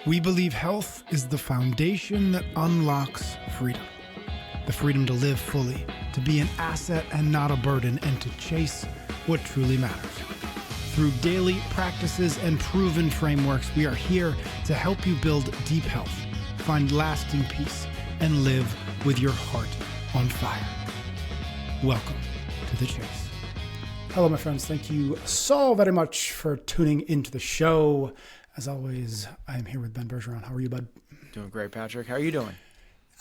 We believe health is the foundation that unlocks freedom. The freedom to live fully, to be an asset and not a burden, and to chase what truly matters. Through daily practices and proven frameworks, we are here to help you build deep health, find lasting peace, and live with your heart on fire. Welcome to The Chase. Hello, my friends. Thank you so very much for tuning into the show. As always, I'm here with Bergeron. How are you, bud? Doing great, Patrick. How are you doing?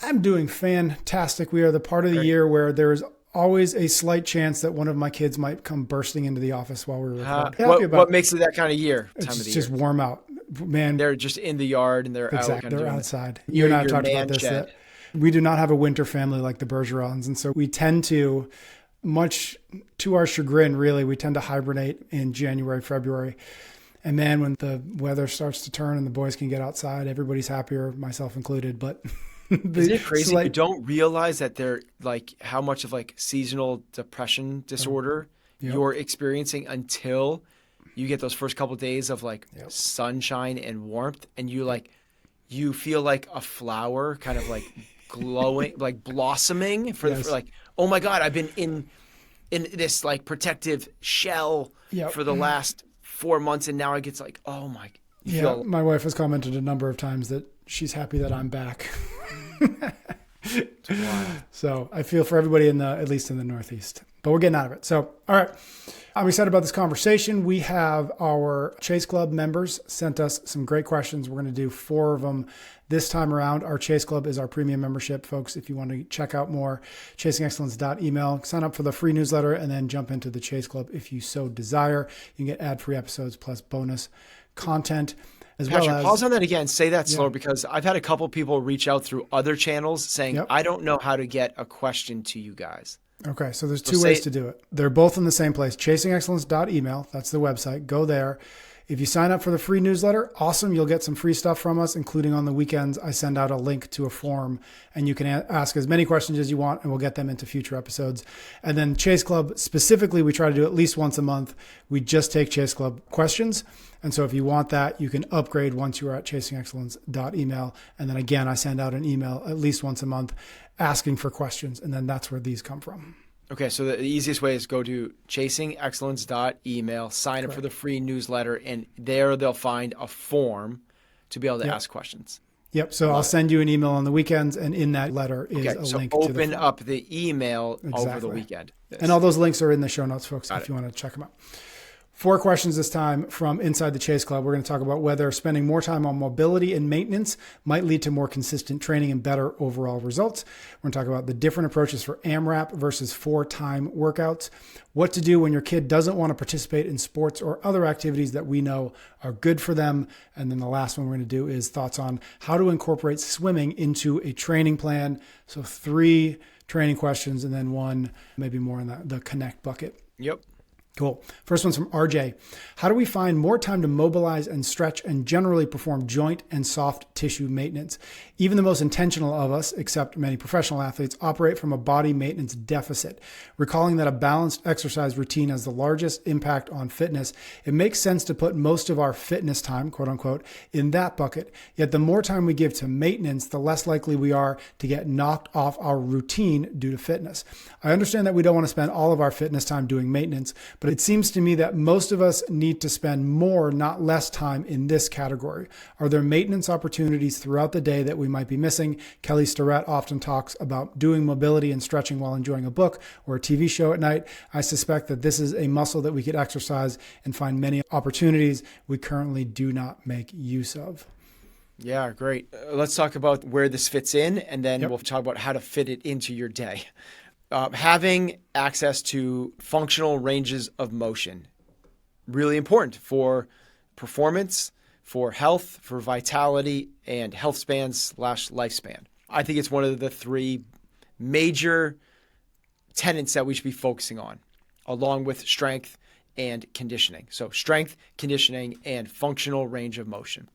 I'm doing fantastic. We are the part of the year where there is always a slight chance that one of my kids might come bursting into the office while we're recording. What makes it that kind of year? It's just warm out, man. They're just in the yard and they're exactly. out. They're outside. You and I talked about this. That we do not have a winter family like the Bergerons, and so we tend to, much to our chagrin, really, we tend to hibernate in January, February. And man, when the weather starts to turn and the boys can get outside, everybody's happier, myself included. But isn't it crazy? You don't realize that they're like how much of like seasonal depression disorder you're experiencing until you get those first couple of days of like sunshine and warmth, and you feel like a flower kind of like glowing, like blossoming for like, oh my God, I've been in this like protective shell for the last 4 months, and now it gets like, oh my. My wife has commented a number of times that she's happy that I'm back. So I feel for everybody at least in the Northeast, but we're getting out of it. So, all right. I'm excited about this conversation. We have our Chase Club members sent us some great questions. We're going to do 4 of them this time around. Our Chase Club is our premium membership, folks. If you want to check out more, chasingexcellence.email, sign up for the free newsletter, and then jump into the Chase Club if you so desire. You can get ad-free episodes plus bonus content. Patrick, pause on that again. Say that slower, because I've had a couple people reach out through other channels saying, I don't know how to get a question to you guys. Okay, so there's 2 ways to do it. They're both in the same place, chasingexcellence.email. That's the website. Go there. If you sign up for the free newsletter, awesome. You'll get some free stuff from us, including on the weekends. I send out a link to a form, and you can ask as many questions as you want, and we'll get them into future episodes. And then Chase Club, specifically, we try to do at least once a month. We just take Chase Club questions. And so if you want that, you can upgrade once you are at chasingexcellence.email. And then again, I send out an email at least once a month asking for questions. And then that's where these come from. Okay, so the easiest way is go to chasingexcellence.email, sign up for the free newsletter, and there they'll find a form to be able to ask questions. Yep, so I'll send you an email on the weekends, and in that letter is a link to the form. Open up the email over the weekend. And all those links are in the show notes, folks, if you want to check them out. 4 questions this time from inside the Chase Club. We're going to talk about whether spending more time on mobility and maintenance might lead to more consistent training and better overall results. We're going to talk about the different approaches for AMRAP versus 4-time workouts, what to do when your kid doesn't want to participate in sports or other activities that we know are good for them. And then the last one we're going to do is thoughts on how to incorporate swimming into a training plan. So 3 training questions and then 1, maybe more in the connect bucket. Yep. Cool. First one's from RJ. How do we find more time to mobilize and stretch and generally perform joint and soft tissue maintenance? Even the most intentional of us, except many professional athletes, operate from a body maintenance deficit. Recalling that a balanced exercise routine has the largest impact on fitness, it makes sense to put most of our fitness time, quote unquote, in that bucket. Yet the more time we give to maintenance, the less likely we are to get knocked off our routine due to fitness. I understand that we don't want to spend all of our fitness time doing maintenance, but it seems to me that most of us need to spend more, not less time in this category. Are there maintenance opportunities throughout the day that we might be missing? Kelly Starrett often talks about doing mobility and stretching while enjoying a book or a TV show at night. I suspect that this is a muscle that we could exercise and find many opportunities we currently do not make use of. Yeah, great. Let's talk about where this fits in, and then we'll talk about how to fit it into your day. Having access to functional ranges of motion, really important for performance, for health, for vitality, and health spans / lifespan. I think it's one of the 3 major tenets that we should be focusing on, along with strength and conditioning. So strength, conditioning, and functional range of motion.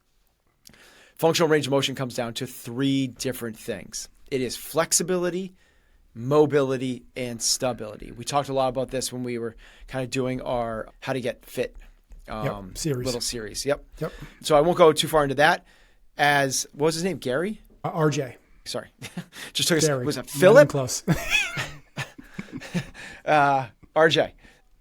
Functional range of motion comes down to 3 different things. It is flexibility, mobility, and stability. We talked a lot about this when we were kind of doing our How to Get Fit series. little series. Yep. Yep. So I won't go too far into that. as, what was his name? Gary? RJ. Sorry. Just took Gary. a, was it Not even Philip? close. RJ.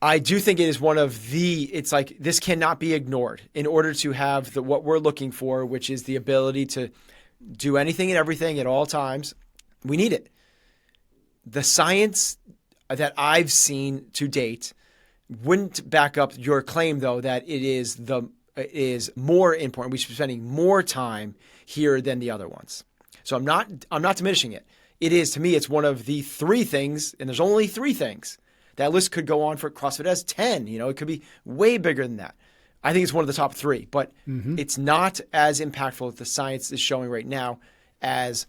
I do think it is one of it's like, this cannot be ignored in order to have what we're looking for, which is the ability to do anything and everything at all times. We need it. The science that I've seen to date wouldn't back up your claim, though, that it is more important. We should be spending more time here than the other ones. So I'm not diminishing it. It is, to me, it's one of the 3 things, and there's only 3 things. That list could go on for CrossFit as 10. It could be way bigger than that. I think it's one of the top 3, but it's not as impactful as the science is showing right now, as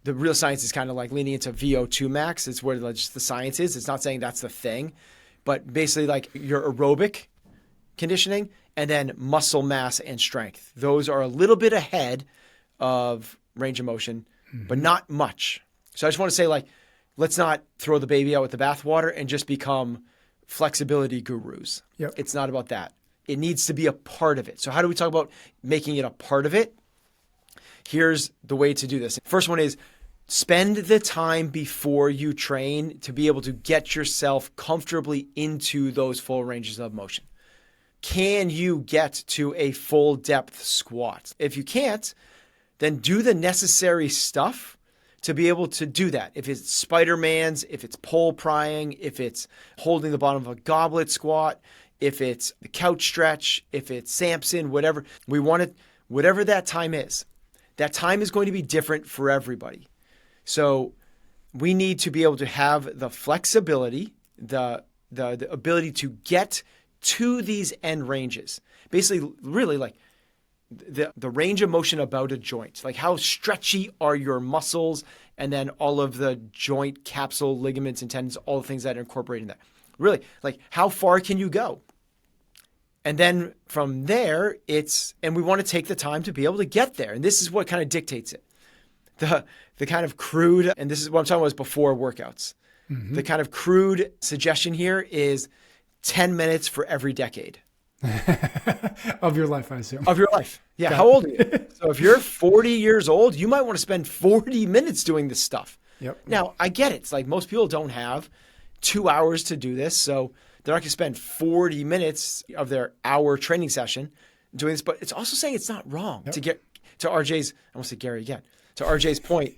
the real science is kind of like leaning into VO2 max. It's where just the science is. It's not saying that's the thing, but basically like your aerobic conditioning and then muscle mass and strength. Those are a little bit ahead of range of motion, but not much. So I just want to say, like, let's not throw the baby out with the bathwater and just become flexibility gurus. Yep. It's not about that. It needs to be a part of it. So how do we talk about making it a part of it? Here's the way to do this. First one is spend the time before you train to be able to get yourself comfortably into those full ranges of motion. Can you get to a full depth squat? If you can't, then do the necessary stuff to be able to do that. If it's Spider-Man's, if it's pole prying, if it's holding the bottom of a goblet squat, if it's the couch stretch, if it's Samson, whatever. We want it, whatever that time is. That time is going to be different for everybody. So we need to be able to have the flexibility, the ability to get to these end ranges. Basically, really like the range of motion about a joint, like how stretchy are your muscles, and then all of the joint capsule, ligaments, and tendons, all the things that are incorporated in that. Really, like how far can you go? And then from there, and we want to take the time to be able to get there. And this is what kind of dictates it. The kind of crude, and this is what I'm talking about, is before workouts. The kind of crude suggestion here is 10 minutes for every decade. Of your life, I assume. Of your life. Yeah. How old are you? So if you're 40 years old, you might want to spend 40 minutes doing this stuff. Yep. Now, I get it. It's like most people don't have 2 hours to do this. So they're not going to spend 40 minutes of their hour training session doing this. But it's also saying it's not wrong to get to RJ's, I won't say Gary again, to RJ's point.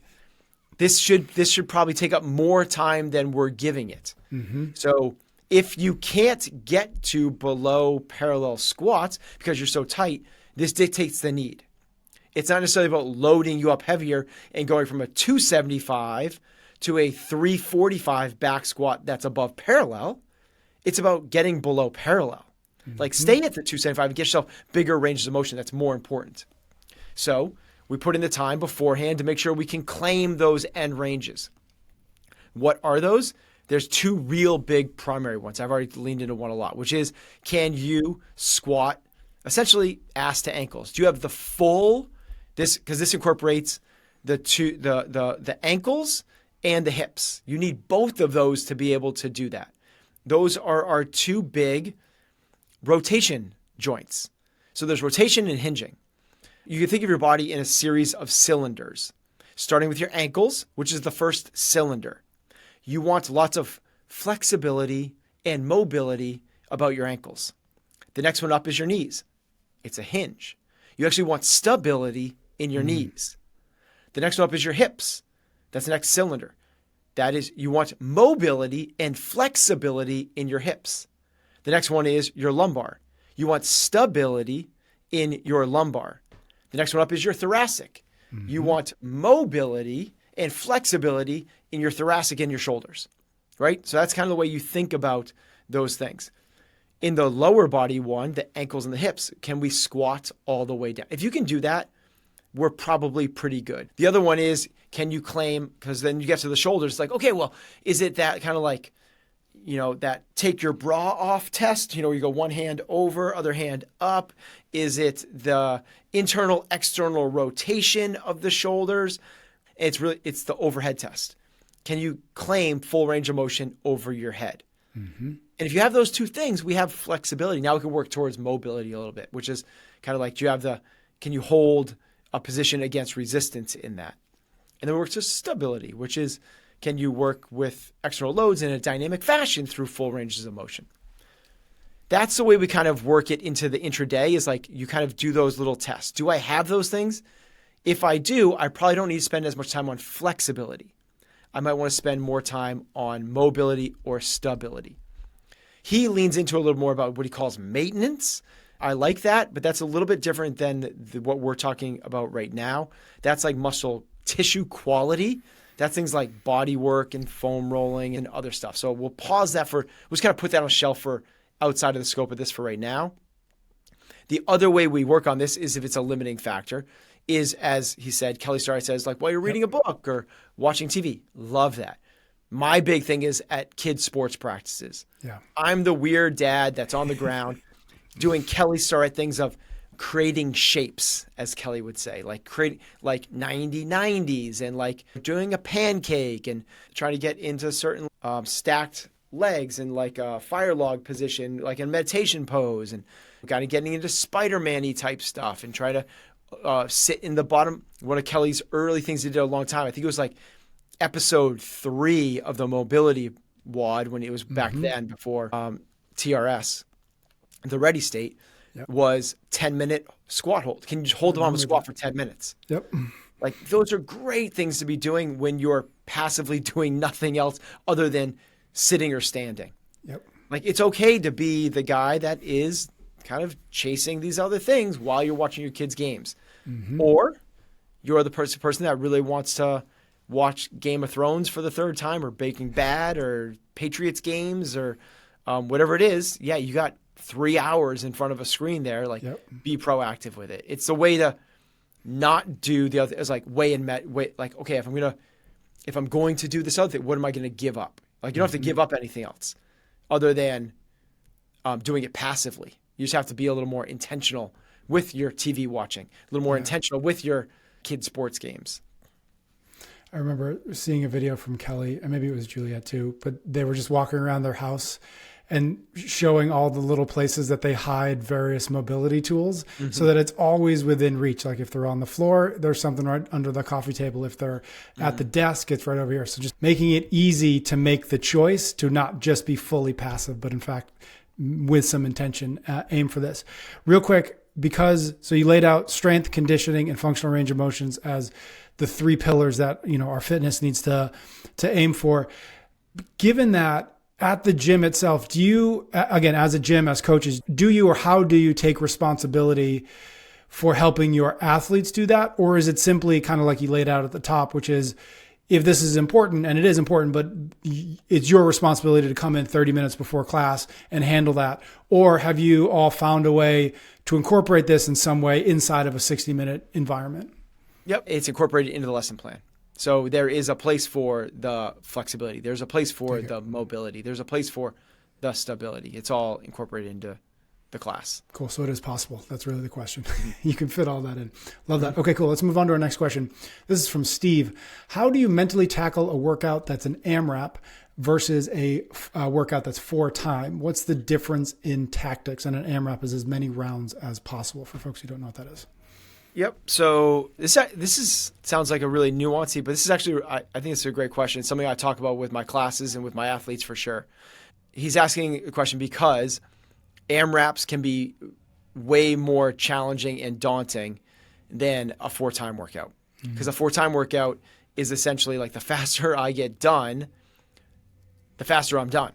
This should probably take up more time than we're giving it. So if you can't get to below parallel squats because you're so tight, this dictates the need. It's not necessarily about loading you up heavier and going from a 275 to a 345 back squat that's above parallel. It's about getting below parallel. Like stay at the 275 and get yourself bigger ranges of motion. That's more important. So we put in the time beforehand to make sure we can claim those end ranges. What are those? There's 2 real big primary ones. I've already leaned into one a lot, which is, can you squat essentially ass to ankles? Do you have the full, because this incorporates the ankles and the hips. You need both of those to be able to do that. Those are our 2 big rotation joints. So there's rotation and hinging. You can think of your body in a series of cylinders, starting with your ankles, which is the first cylinder. You want lots of flexibility and mobility about your ankles. The next one up is your knees. It's a hinge. You actually want stability in your knees. The next one up is your hips. That's the next cylinder. That is, you want mobility and flexibility in your hips. The next one is your lumbar. You want stability in your lumbar. The next one up is your thoracic. You want mobility and flexibility in your thoracic and your shoulders, right? So that's kind of the way you think about those things. In the lower body one, the ankles and the hips, can we squat all the way down? If you can do that, we're probably pretty good. The other one is, can you claim, because then you get to the shoulders, it's like, okay, well, is it that kind of like, that take your bra off test, you go one hand over, other hand up? Is it the internal, external rotation of the shoulders? It's the overhead test. Can you claim full range of motion over your head? And if you have those 2 things, we have flexibility. Now we can work towards mobility a little bit, which is kind of like, can you hold a position against resistance in that. And then we work to stability, which is, can you work with external loads in a dynamic fashion through full ranges of motion? That's the way we kind of work it into the intraday, is like you kind of do those little tests. Do I have those things? If I do, I probably don't need to spend as much time on flexibility. I might want to spend more time on mobility or stability. He leans into a little more about what he calls maintenance. I like that, but that's a little bit different than what we're talking about right now. That's like muscle tissue quality. That's things like body work and foam rolling and other stuff. So we'll pause that we'll just kind of put that on a shelf for outside of the scope of this for right now. The other way we work on this is if it's a limiting factor, is, as he said, Kelly Starrett says, like, while you're reading a book or watching TV. Love that. My big thing is at kids' sports practices. Yeah. I'm the weird dad that's on the ground doing Kelly Starrett things of creating shapes, as Kelly would say, like creating like 90s and like doing a pancake and trying to get into certain stacked legs and like a fire log position, like a meditation pose, and kind of getting into Spider-Man-y type stuff and try to sit in the bottom. One of Kelly's early things he did a long time, I think it was like episode 3 of the mobility WOD when it was back then before TRS, the ready state, was 10-minute squat hold. Can you just hold the bottom of a squat for 10 minutes? Yep. Like those are great things to be doing when you're passively doing nothing else other than sitting or standing. Yep. Like it's okay to be the guy that is kind of chasing these other things while you're watching your kids' games. Or you're the person that really wants to watch Game of Thrones for the 3rd time, or Breaking Bad, or Patriots games, or whatever it is. Yeah, you got 3 hours in front of a screen there. Like, be proactive with it. It's the way to not do the other. It's like like, okay, if I'm going to do this other thing, what am I going to give up? Like, you don't have to give up anything else other than doing it passively. You just have to be a little more intentional with your TV watching, a little more intentional with your kids' sports games. I remember seeing a video from Kelly, and maybe it was Juliet too, but they were just walking around their house and showing all the little places that they hide various mobility tools so that it's always within reach. Like if they're on the floor, there's something right under the coffee table. If they're at the desk, it's right over here. So just making it easy to make the choice to not just be fully passive, but in fact, with some intention, aim for this. Real quick, so you laid out strength, conditioning, and functional range of motions as the 3 pillars that, our fitness needs to aim for. Given that, at the gym itself, do you, again, as a gym, as coaches, how do you take responsibility for helping your athletes do that? Or is it simply kind of like you laid out at the top, which is, if this is important, and it is important, but it's your responsibility to come in 30 minutes before class and handle that? Or have you all found a way to incorporate this in some way inside of a 60-minute environment? Yep, it's incorporated into the lesson plan. So there is a place for the flexibility. There's a place for the mobility. There's a place for the stability. It's all incorporated into the class. Cool. So it is possible. That's really the question. You can fit all that in. Love that. Okay, cool. Let's move on to our next question. This is from Steve. How do you mentally tackle a workout that's an AMRAP versus a workout that's 4-time? What's the difference in tactics? And an AMRAP is as many rounds as possible for folks who don't know what that is. Yep. So this sounds like a really nuancy, but this is actually, I think it's a great question. It's something I talk about with my classes and with my athletes for sure. He's asking a question because AMRAPs can be way more challenging and daunting than a 4-time workout. Because a 4-time workout is essentially like the faster I get done, the faster I'm done.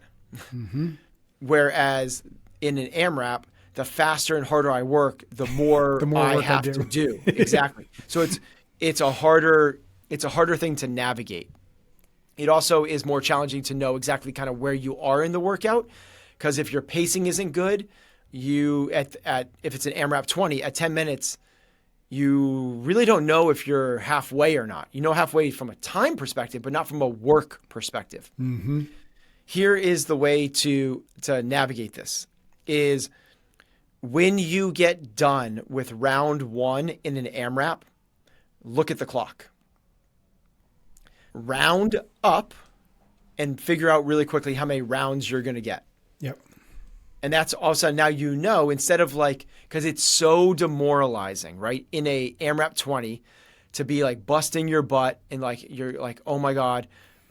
Whereas in an AMRAP, the faster and harder I work, the more I have to do. Exactly. So it's a harder thing to navigate. It also is more challenging to know exactly kind of where you are in the workout, because if your pacing isn't good, if it's an AMRAP 20 at 10 minutes, you really don't know if you're halfway or not. You know halfway from a time perspective, but not from a work perspective. Here is the way to navigate this is when you get done with round 1 in an AMRAP, look at the clock. Round up and figure out really quickly how many rounds you're going to get. Yep. And that's all of a sudden now, instead of like, because it's so demoralizing, right? In a AMRAP 20 to be like busting your butt and like, you're like, oh my God,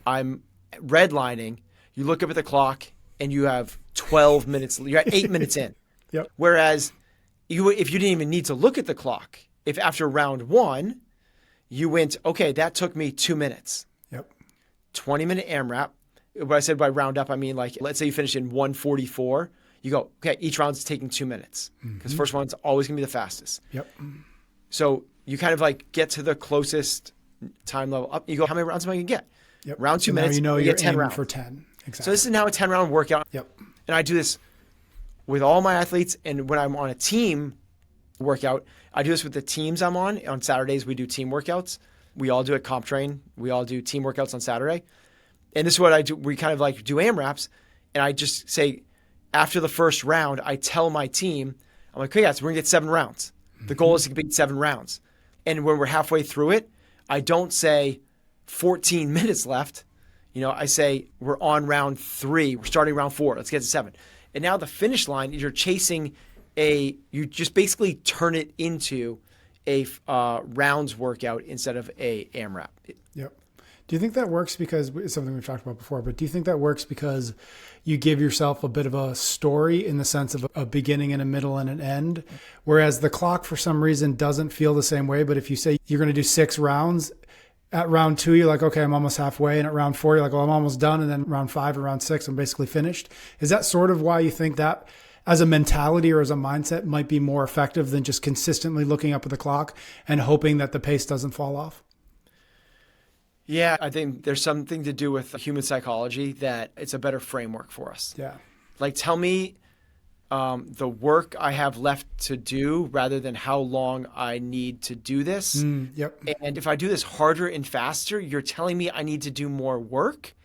I'm redlining. You look up at the clock and you have 12 minutes, you're at 8 minutes in. Yep. Whereas if you didn't even need to look at the clock, if after round 1, you went, okay, that took me 2 minutes. Yep. 20-minute AMRAP. What I said by round up, I mean like, let's say you finish in 1:44. You go, okay, each round's taking 2 minutes because first one's always going to be the fastest. Yep. So you kind of like get to the closest time level up. You go, how many rounds am I going to get? Yep. Round 2 So minutes, now you you're get 10 aiming rounds. for 10. Exactly. So this is now a 10-round workout. Yep. And I do this with all my athletes. And when I'm on a team workout, I do this with the teams I'm on. On Saturdays, we do team workouts. We all do it CompTrain. We all do team workouts on Saturday. And this is what I do. We kind of like do AMRAPs. And I just say, after the first round, I tell my team, I'm like, okay, guys, we're going to get 7 rounds. The goal is to complete 7 rounds. And when we're halfway through it, I don't say 14 minutes left. I say we're on round 3. We're starting round 4. Let's get to 7. And now the finish line is you're chasing you just basically turn it into a rounds workout instead of a AMRAP. Yep. Do you think that works because it's something we've talked about before, but do you think that works because you give yourself a bit of a story in the sense of a beginning and a middle and an end, whereas the clock for some reason doesn't feel the same way? But if you say you're going to do 6 rounds, at round 2, you're like, okay, I'm almost halfway. And at round 4, you're like, well, I'm almost done. And then round 5 or round 6, I'm basically finished. Is that sort of why you think that as a mentality or as a mindset might be more effective than just consistently looking up at the clock and hoping that the pace doesn't fall off? Yeah, I think there's something to do with human psychology that it's a better framework for us. Yeah. Like, tell me the work I have left to do rather than how long I need to do this. Yep. And if I do this harder and faster, you're telling me I need to do more work?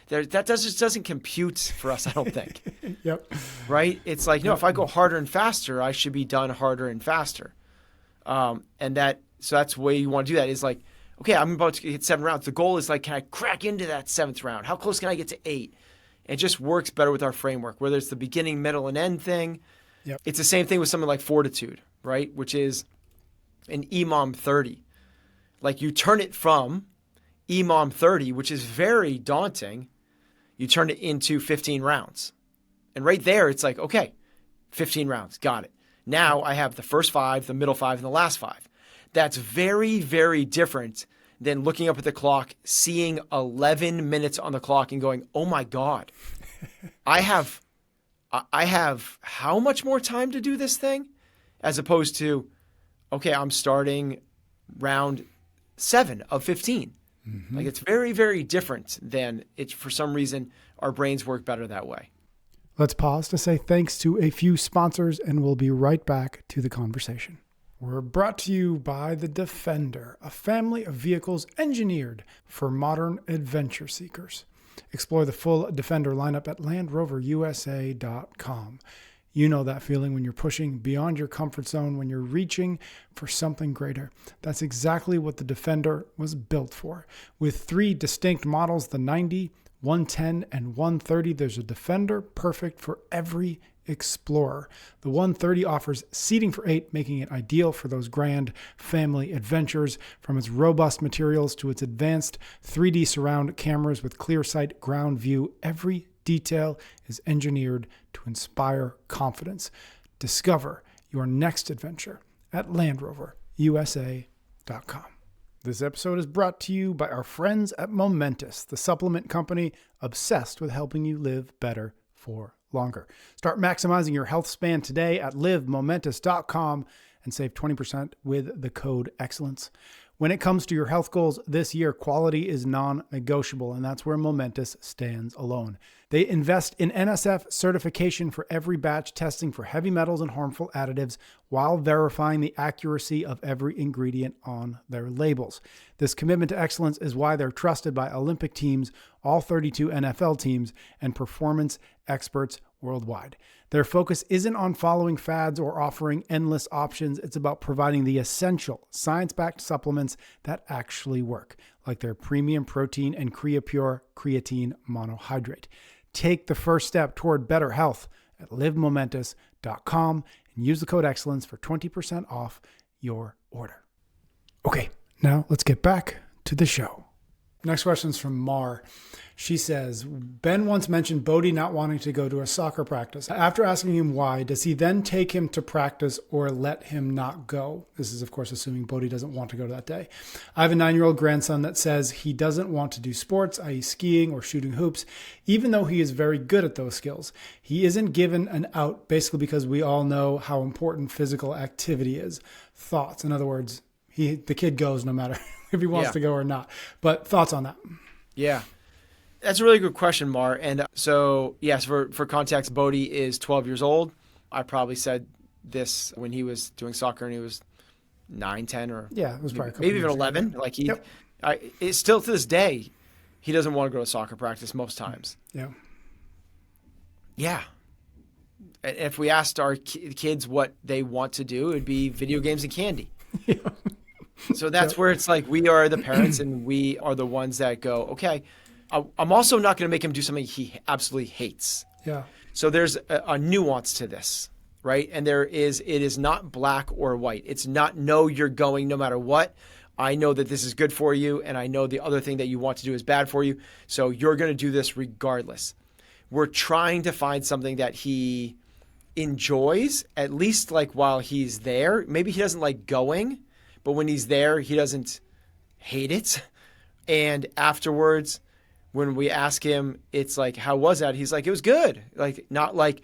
That just doesn't compute for us, I don't think. Yep. Right? It's like, no, if I go harder and faster, I should be done harder and faster. So that's the way you want to do that is like, okay, I'm about to get 7 rounds. The goal is like, can I crack into that 7th round? How close can I get to 8? It just works better with our framework, whether it's the beginning, middle, and end thing. Yep. It's the same thing with something like fortitude, right? Which is an EMOM 30. Like you turn it from EMOM 30, which is very daunting, you turn it into 15 rounds. And right there, it's like, okay, 15 rounds, got it. Now I have the first 5, the middle 5, and the last 5. That's very, very different than looking up at the clock, seeing 11 minutes on the clock and going, oh my God, I have how much more time to do this thing? As opposed to, okay, I'm starting round 7 of 15. Mm-hmm. Like it's very, very different than it's for some reason our brains work better that way. Let's pause to say thanks to a few sponsors and we'll be right back to the conversation. We're brought to you by the Defender, a family of vehicles engineered for modern adventure seekers. Explore the full Defender lineup at LandRoverUSA.com. You know that feeling when you're pushing beyond your comfort zone, when you're reaching for something greater. That's exactly what the Defender was built for. With 3 distinct models, the 90, 110, and 130, there's a Defender perfect for every explorer. The 130 offers seating for 8, making it ideal for those grand family adventures. From its robust materials to its advanced 3D surround cameras with clear sight ground view, every detail is engineered to inspire confidence. Discover your next adventure at LandRoverUSA.com. This episode is brought to you by our friends at Momentous, the supplement company obsessed with helping you live better for longer. Start maximizing your health span today at livemomentous.com and save 20% with the code excellence. When it comes to your health goals this year, quality is non-negotiable, and that's where Momentous stands alone. They invest in NSF certification for every batch, testing for heavy metals and harmful additives while verifying the accuracy of every ingredient on their labels. This commitment to excellence is why they're trusted by Olympic teams, all 32 NFL teams, and performance experts worldwide. Their focus isn't on following fads or offering endless options. It's about providing the essential science-backed supplements that actually work, like their premium protein and CreaPure creatine monohydrate. Take the first step toward better health at livemomentous.com and use the code excellence for 20% off your order. Okay, now let's get back to the show. Next question is from Mar. She says, Ben once mentioned Bodhi not wanting to go to a soccer practice. After asking him why, does he then take him to practice or let him not go? This is, of course, assuming Bodhi doesn't want to go that day. I have a 9-year-old grandson that says he doesn't want to do sports, i.e. skiing or shooting hoops, even though he is very good at those skills. He isn't given an out, basically because we all know how important physical activity is. Thoughts? In other words, the kid goes no matter if he wants to go or not. But thoughts on that? Yeah. That's a really good question, Mar. And so, yes, for context, Bodhi is 12 years old. I probably said this when he was doing soccer and he was 9, 10, or it was probably maybe even 11. Like it's still to this day, he doesn't want to go to soccer practice most times. Yeah. Yeah. And if we asked our kids what they want to do, it'd be video games and candy. Yeah. So that's where it's like we are the parents and we are the ones that go, okay, I'm also not going to make him do something he absolutely hates. Yeah. So there's a nuance to this, right? And it is not black or white. It's not, no, you're going no matter what. I know that this is good for you, and I know the other thing that you want to do is bad for you, so you're going to do this regardless. We're trying to find something that he enjoys, at least like while he's there. Maybe he doesn't like going, but when he's there, he doesn't hate it. And afterwards, when we ask him, it's like, how was that? He's like, it was good. Like, not like,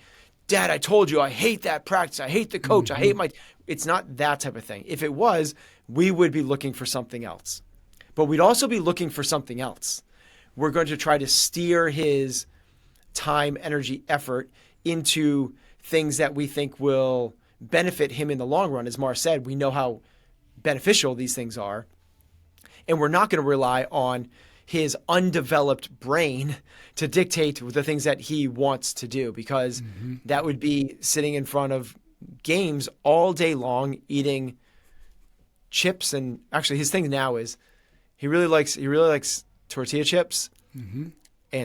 Dad, I told you, I hate that practice. I hate the coach. I hate it's not that type of thing. If it was, we would be looking for something else. But we'd also be looking for something else. We're going to try to steer his time, energy, effort into things that we think will benefit him in the long run. As Mar said, we know how beneficial these things are. And we're not going to rely on his undeveloped brain to dictate the things that he wants to do, because that would be sitting in front of games all day long, eating chips. And actually his thing now is he really likes tortilla chips and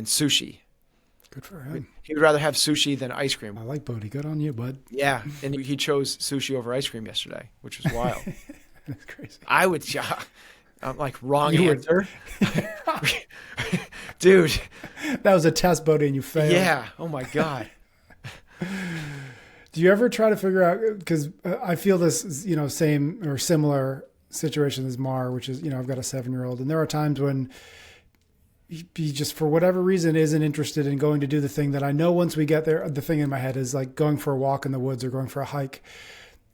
sushi. Good for him. He would rather have sushi than ice cream. I like Bodhi. Good on you, bud. Yeah. And he chose sushi over ice cream yesterday, which was wild. That's crazy. I would, I'm like, wrong answer. Dude. That was a test, Bodhi, and you failed. Yeah. Oh my God. Do you ever try to figure out, because I feel this, same or similar situation as Mar, which is, I've got a 7-year-old, and there are times when he just, for whatever reason, isn't interested in going to do the thing that I know once we get there, the thing in my head is like going for a walk in the woods or going for a hike.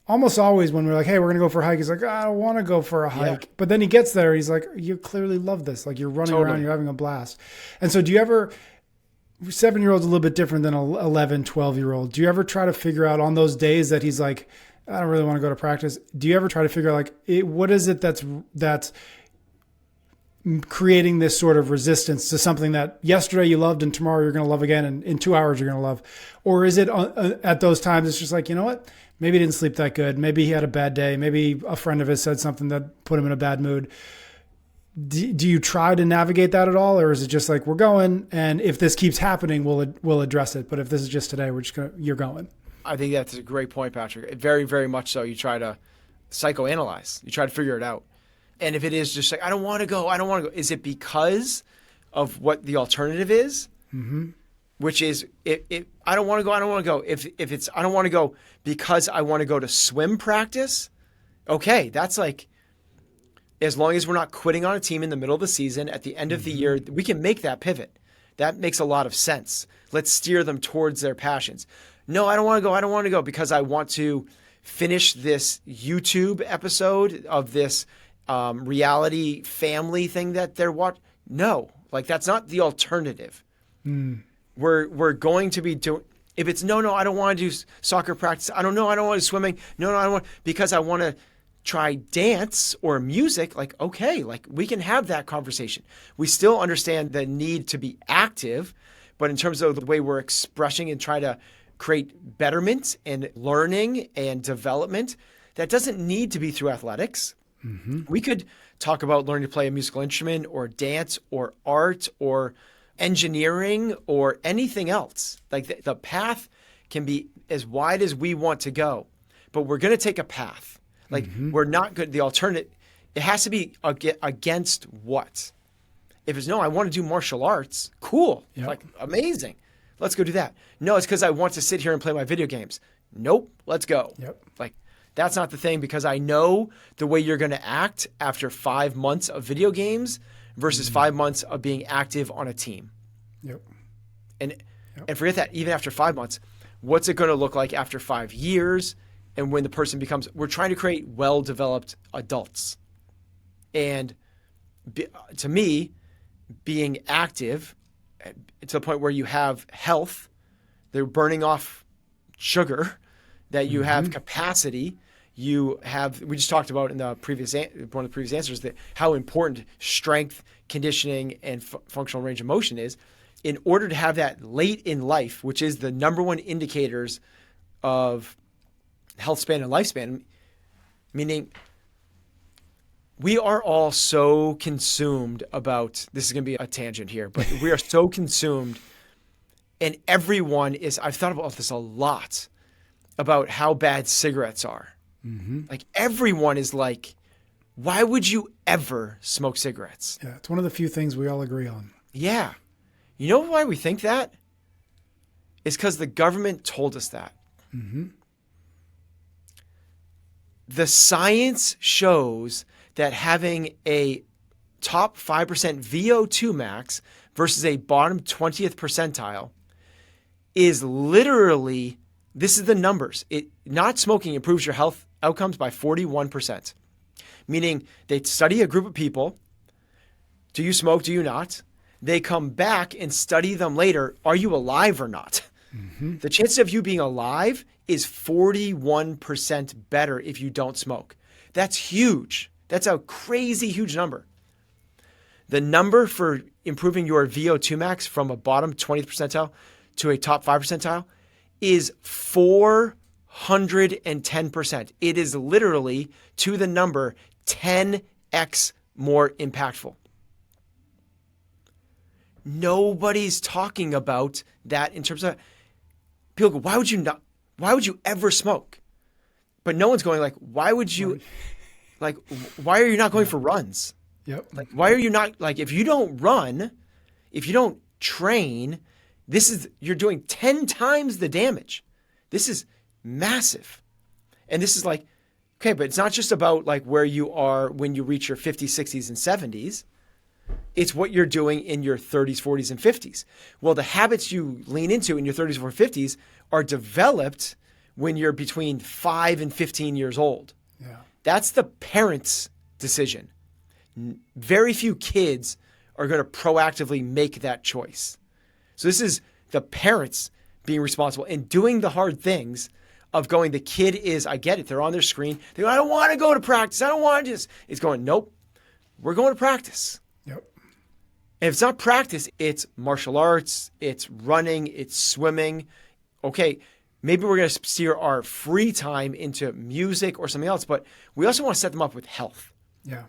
Almost always when we're like, hey, we're going to go for a hike, he's like, I don't want to go for a hike. Yeah. But then he gets there, he's like, you clearly love this. Like, you're running around, you're having a blast. And so do you ever, 7-year-old's a little bit different than 11, 12-year-old. Do you ever try to figure out on those days that he's like, I don't really want to go to practice. Do you ever try to figure out what is it that's creating this sort of resistance to something that yesterday you loved and tomorrow you're going to love again and in 2 hours you're going to love? Or is it at those times it's just like, you know what? Maybe he didn't sleep that good. Maybe he had a bad day. Maybe a friend of his said something that put him in a bad mood. Do you try to navigate that at all? Or is it just like, we're going, and if this keeps happening, we'll address it. But if this is just today, you're going. I think that's a great point, Patrick. Very, very much so. You try to psychoanalyze. You try to figure it out. And if it is just like, I don't want to go. Is it because of what the alternative is? Mm-hmm. Which is, I don't want to go. If it's, I don't want to go because I want to go to swim practice. Okay. That's like, as long as we're not quitting on a team in the middle of the season, at the end of the year, we can make that pivot. That makes a lot of sense. Let's steer them towards their passions. No, I don't want to go because I want to finish this YouTube episode of this reality family thing that they're watching. No, like that's not the alternative. We're going to be doing, if it's no, I don't want to do soccer practice. I don't want to do swimming. No, I don't want, because I want to try dance or music. Like, okay, like we can have that conversation. We still understand the need to be active, but in terms of the way we're expressing and try to create betterment and learning and development, that doesn't need to be through athletics. Mm-hmm. We could talk about learning to play a musical instrument or dance or art or engineering or anything else. Like the path can be as wide as we want to go, but we're going to take a path. Like we're not good. The alternative, it has to be against what? If it's no, I want to do martial arts. Cool. Yep. Like amazing. Let's go do that. No, it's because I want to sit here and play my video games. Nope. Let's go. Yep. Like that's not the thing, because I know the way you're going to act after 5 months of video games versus 5 months of being active on a team. Yep. And forget that, even after 5 months, what's it going to look like after 5 years? And when the person becomes, we're trying to create well-developed adults. And to me, being active to the point where you have health, they're burning off sugar, that you have capacity, you have, we just talked about in the previous, one of the previous answers, that how important strength, conditioning, and functional range of motion is. In order to have that late in life, which is the number one indicators of health span and lifespan, meaning we are all so consumed about, this is going to be a tangent here, but we are so consumed, and everyone is, I've thought about this a lot, about how bad cigarettes are. Like everyone is like, why would you ever smoke cigarettes? Yeah, it's one of the few things we all agree on. Yeah. You know why we think that? It's because the government told us that. The science shows that having a top 5% VO2 max versus a bottom 20th percentile is literally, this is the numbers. Not smoking improves your health outcomes by 41%. Meaning they study a group of people. Do you smoke? Do you not? They come back and study them later. Are you alive or not? The chances of you being alive is 41% better if you don't smoke. That's huge. That's a crazy huge number. The number for improving your VO2 max from a bottom 20th percentile to a top 5 percentile is 410%. It is literally, to the number, 10x more impactful. Nobody's talking about that in terms of, people go, why would you ever smoke? But no one's going like, why are you not going for runs? Yep. Like, why are you not, like, if you don't run, if you don't train, you're doing 10 times the damage. This is massive. And this is like, okay, but it's not just about like where you are when you reach your 50s, 60s, and 70s. It's what you're doing in your 30s, 40s, and 50s. Well, the habits you lean into in your 30s or 50s are developed when you're between 5 and 15 years old. Yeah. That's the parent's decision. Very few kids are going to proactively make that choice. So this is the parents being responsible and doing the hard things of going, the kid is, I get it, they're on their screen. They go, I don't want to go to practice. I don't want to just, it's going, nope, we're going to practice. Yep. And if it's not practice, it's martial arts, it's running, it's swimming. Okay, maybe we're going to steer our free time into music or something else, but we also want to set them up with health. Yeah.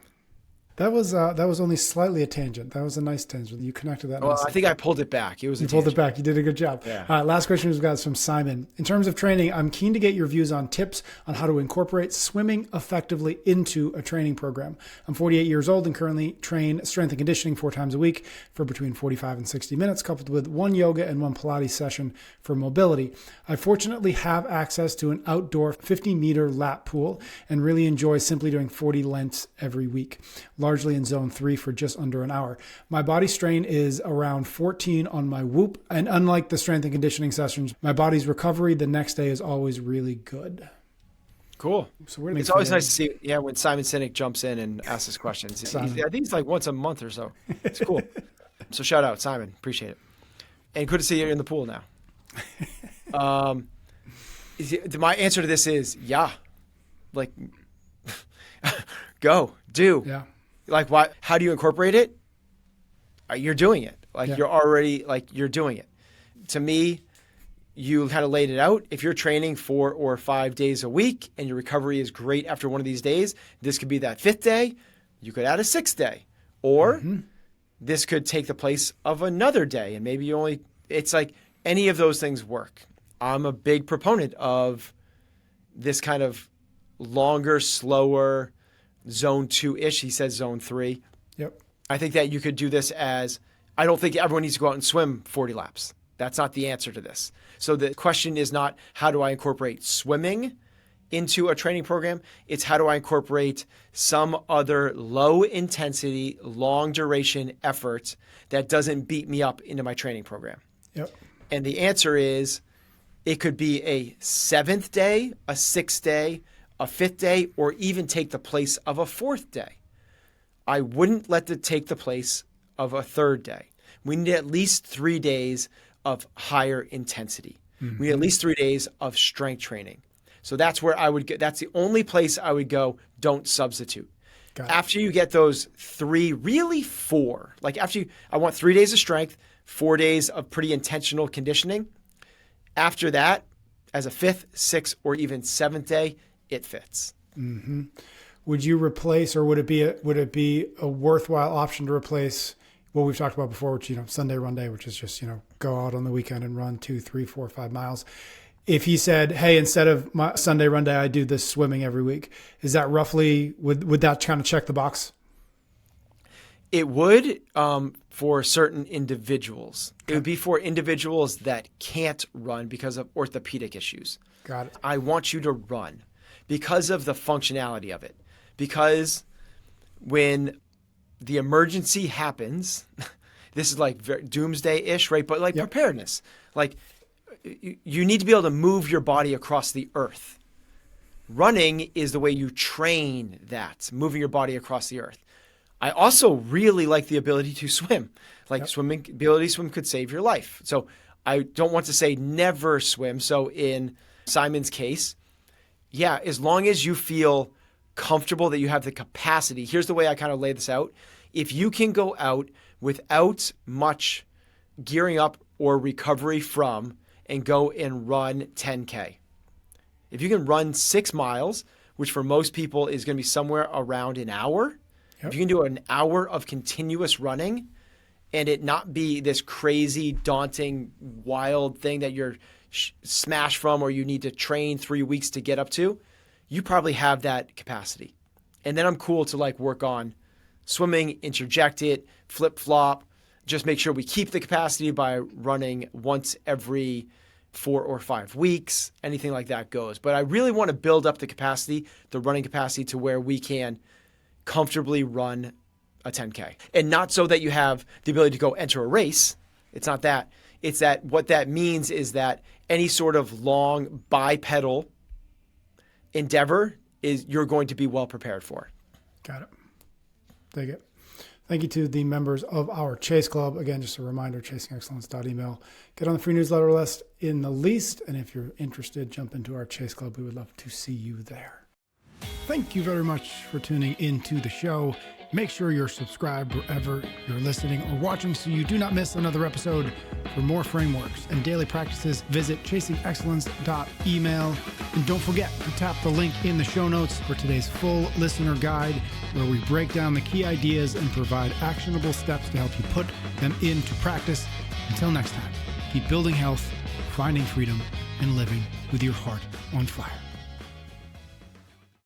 That was only slightly a tangent. That was a nice tangent. You connected that. Well, nicely. I think I pulled it back. It was You pulled it back. You did a good job. Yeah. Last question we've got is from Simon. In terms of training, I'm keen to get your views on tips on how to incorporate swimming effectively into a training program. I'm 48 years old and currently train strength and conditioning 4 times a week for between 45 and 60 minutes, coupled with 1 yoga and 1 Pilates session for mobility. I fortunately have access to an outdoor 50-meter lap pool and really enjoy simply doing 40 lengths every week, largely in zone 3 for just under an hour. My body strain is around 14 on my whoop, and unlike the strength and conditioning sessions, my body's recovery the next day is always really good. Cool. So it's always nice to see, when Simon Sinek jumps in and asks us questions. I think it's like once a month or so. It's cool. So shout out, Simon. Appreciate it. And good to see you in the pool now. My answer to this is, yeah. Like, go, do. Yeah. Like, why? How do you incorporate it? You're doing it. Like, You're already, like, you're doing it. To me, you kind of laid it out. If you're training 4 or 5 days a week and your recovery is great after one of these days, this could be that 5th day. You could add a 6th day. Or this could take the place of another day. And maybe it's like any of those things work. I'm a big proponent of this kind of longer, slower zone 2-ish. He says zone 3. Yep. I think that you could do this as, I don't think everyone needs to go out and swim 40 laps. That's not the answer to this. So the question is not how do I incorporate swimming into a training program? It's how do I incorporate some other low intensity, long duration effort that doesn't beat me up into my training program? Yep. And the answer is it could be a 7th day, a 6th day, a 5th day, or even take the place of a 4th day. I wouldn't let it take the place of a 3rd day. We need at least 3 days of higher intensity. Mm-hmm. We need at least 3 days of strength training. So that's where I would get, that's the only place I would go, don't substitute. After you get those 3, really 4, like after you, I want 3 days of strength, 4 days of pretty intentional conditioning. After that, as a 5th, 6th, or even 7th day, it fits. Mm-hmm. Would you replace, or would it be a worthwhile option to replace what we've talked about before, which, Sunday run day, which is just, go out on the weekend and run 2, 3, 4, 5 miles. If he said, hey, instead of my Sunday run day, I do this swimming every week. Is that roughly, would that kind of check the box? It would for certain individuals. Okay. It would be for individuals that can't run because of orthopedic issues. Got it. I want you to run because of the functionality of it. Because when the emergency happens, this is like doomsday-ish, right? But like preparedness. Like you need to be able to move your body across the earth. Running is the way you train that, moving your body across the earth. I also really like the ability to swim. Like ability to swim could save your life. So I don't want to say never swim. So in Simon's case, as long as you feel comfortable that you have the capacity. Here's the way I kind of lay this out. If you can go out without much gearing up or recovery from and go and run 10K. If you can run 6 miles, which for most people is going to be somewhere around an hour, if you can do an hour of continuous running and it not be this crazy, daunting, wild thing that you're smashed from or you need to train 3 weeks to get up to, you probably have that capacity. And then I'm cool to like work on swimming, interject it, flip-flop, just make sure we keep the capacity by running once every 4 or 5 weeks, anything like that goes. But I really want to build up the capacity, the running capacity to where we can comfortably run a 10K. And not so that you have the ability to go enter a race. It's not that. It's that what that means is that any sort of long bipedal endeavor is you're going to be well prepared for. Got it. Take it. Thank you to the members of our Chase Club. Again, just a reminder, chasingexcellence.email. Get on the free newsletter list in the least. And if you're interested, jump into our Chase Club. We would love to see you there. Thank you very much for tuning into the show. Make sure you're subscribed wherever you're listening or watching so you do not miss another episode. For more frameworks and daily practices, visit chasingexcellence.email. And don't forget to tap the link in the show notes for today's full listener guide, where we break down the key ideas and provide actionable steps to help you put them into practice. Until next time, keep building health, finding freedom, and living with your heart on fire.